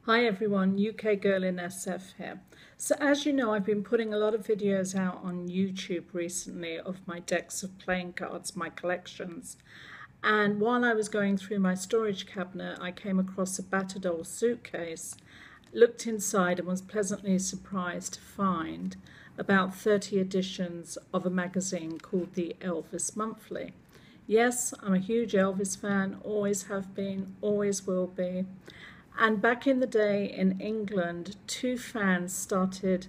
Hi everyone, UK Girl in SF here. So as you know, I've been putting a lot of videos out on YouTube recently of my decks of playing cards, my collections. And while I was going through my storage cabinet, I came across a battered old suitcase, looked inside and was pleasantly surprised to find about 30 editions of a magazine called the Elvis Monthly. Yes, I'm a huge Elvis fan, always have been, always will be. And back in the day in England, two fans started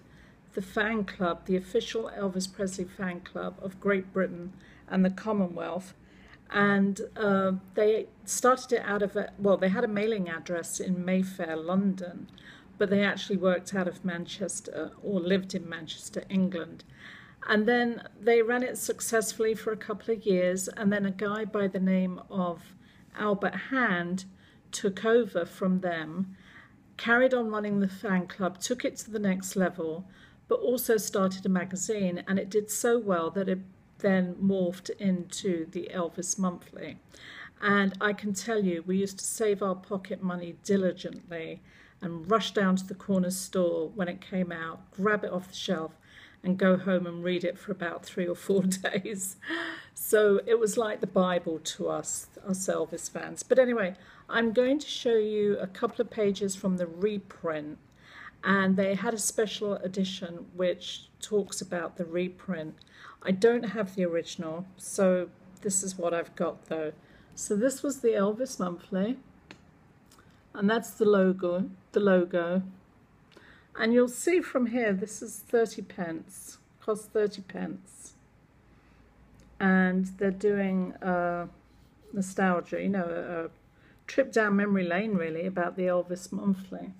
the fan club, the official Elvis Presley fan club of Great Britain and the Commonwealth. And they started it out of, they had a mailing address in Mayfair, London, but they actually worked out of Manchester or lived in Manchester, England. And then they ran it successfully for a couple of years, and then a guy by the name of Albert Hand took over from them, carried on running the fan club, took it to the next level, but also started a magazine, and it did so well that it then morphed into the Elvis Monthly. And I can tell you, we used to save our pocket money diligently and rush down to the corner store when it came out, grab it off the shelf, and go home and read it for about 3 or 4 days. So it was like the Bible to us Elvis fans. But anyway, I'm going to show you a couple of pages from the reprint, and they had a special edition which talks about the reprint. I don't have the original, so this is what I've got though. So this was the Elvis Monthly, and that's the logo. And you'll see from here, this is 30p, cost 30p. And they're doing nostalgia, you know, a trip down memory lane really about the Elvis Monthly.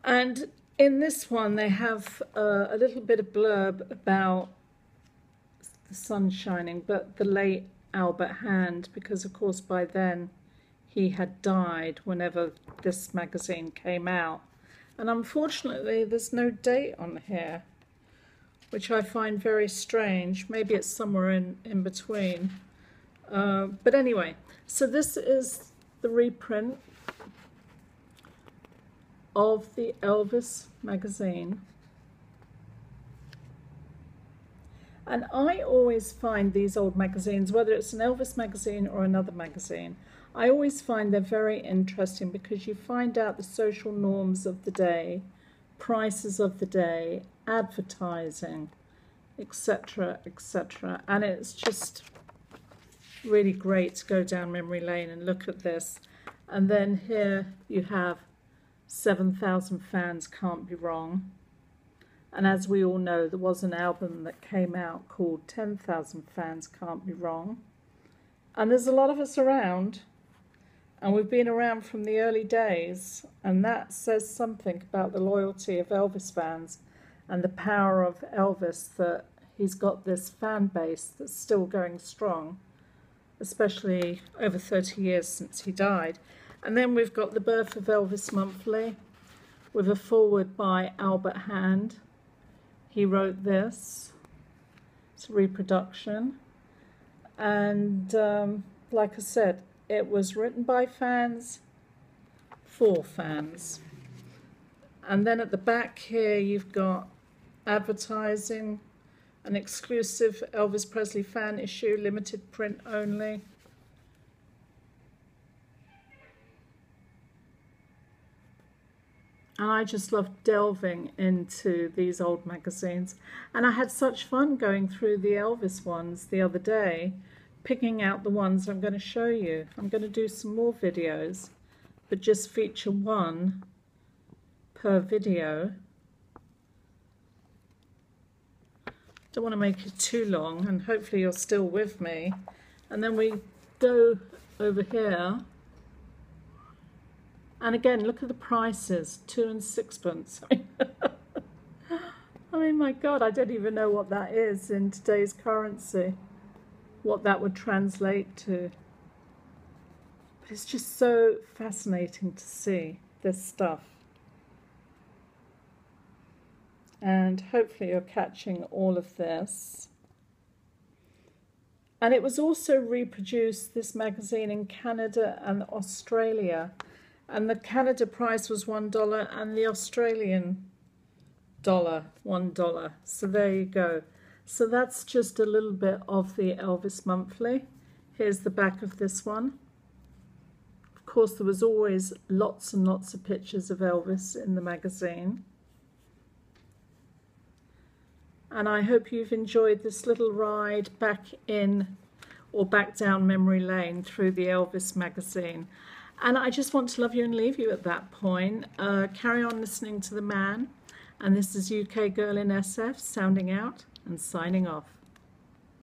And in this one they have a little bit of blurb about the sun shining, but the late Albert Hand, because of course by then he had died whenever this magazine came out. And unfortunately there's no date on here, which I find very strange. Maybe it's somewhere in between. But anyway, so this is the reprint of the Elvis magazine. And I always find these old magazines, whether it's an Elvis magazine or another magazine, I always find they're very interesting because you find out the social norms of the day, prices of the day, advertising, etc., etc. And it's just really great to go down memory lane and look at this. And then here you have 7,000 fans can't be wrong. And as we all know, there was an album that came out called 10,000 Fans Can't Be Wrong. And there's a lot of us around, and we've been around from the early days, and that says something about the loyalty of Elvis fans and the power of Elvis, that he's got this fan base that's still going strong, especially over 30 years since he died. And then we've got the birth of Elvis Monthly with a foreword by Albert Hand. He wrote this. It's a reproduction. And like I said, it was written by fans, for fans. And then at the back here you've got advertising, an exclusive Elvis Presley fan issue, limited print only. And I just love delving into these old magazines. And I had such fun going through the Elvis ones the other day, picking out the ones I'm going to show you. I'm going to do some more videos, but just feature one per video. Don't want to make it too long, and hopefully you're still with me. And then we go over here. And again, look at the prices, 2 and 6p. I mean, my God, I don't even know what that is in today's currency, what that would translate to. But it's just so fascinating to see this stuff. And hopefully you're catching all of this. And it was also reproduced, this magazine, in Canada and Australia. And the Canada price was $1 and the Australian dollar, $1. So there you go. So that's just a little bit of the Elvis Monthly. Here's the back of this one. Of course, there was always lots and lots of pictures of Elvis in the magazine. And I hope you've enjoyed this little ride back in or back down memory lane through the Elvis magazine. And I just want to love you and leave you at that point. Carry on listening to the man. And this is UK Girl in SF, sounding out and signing off.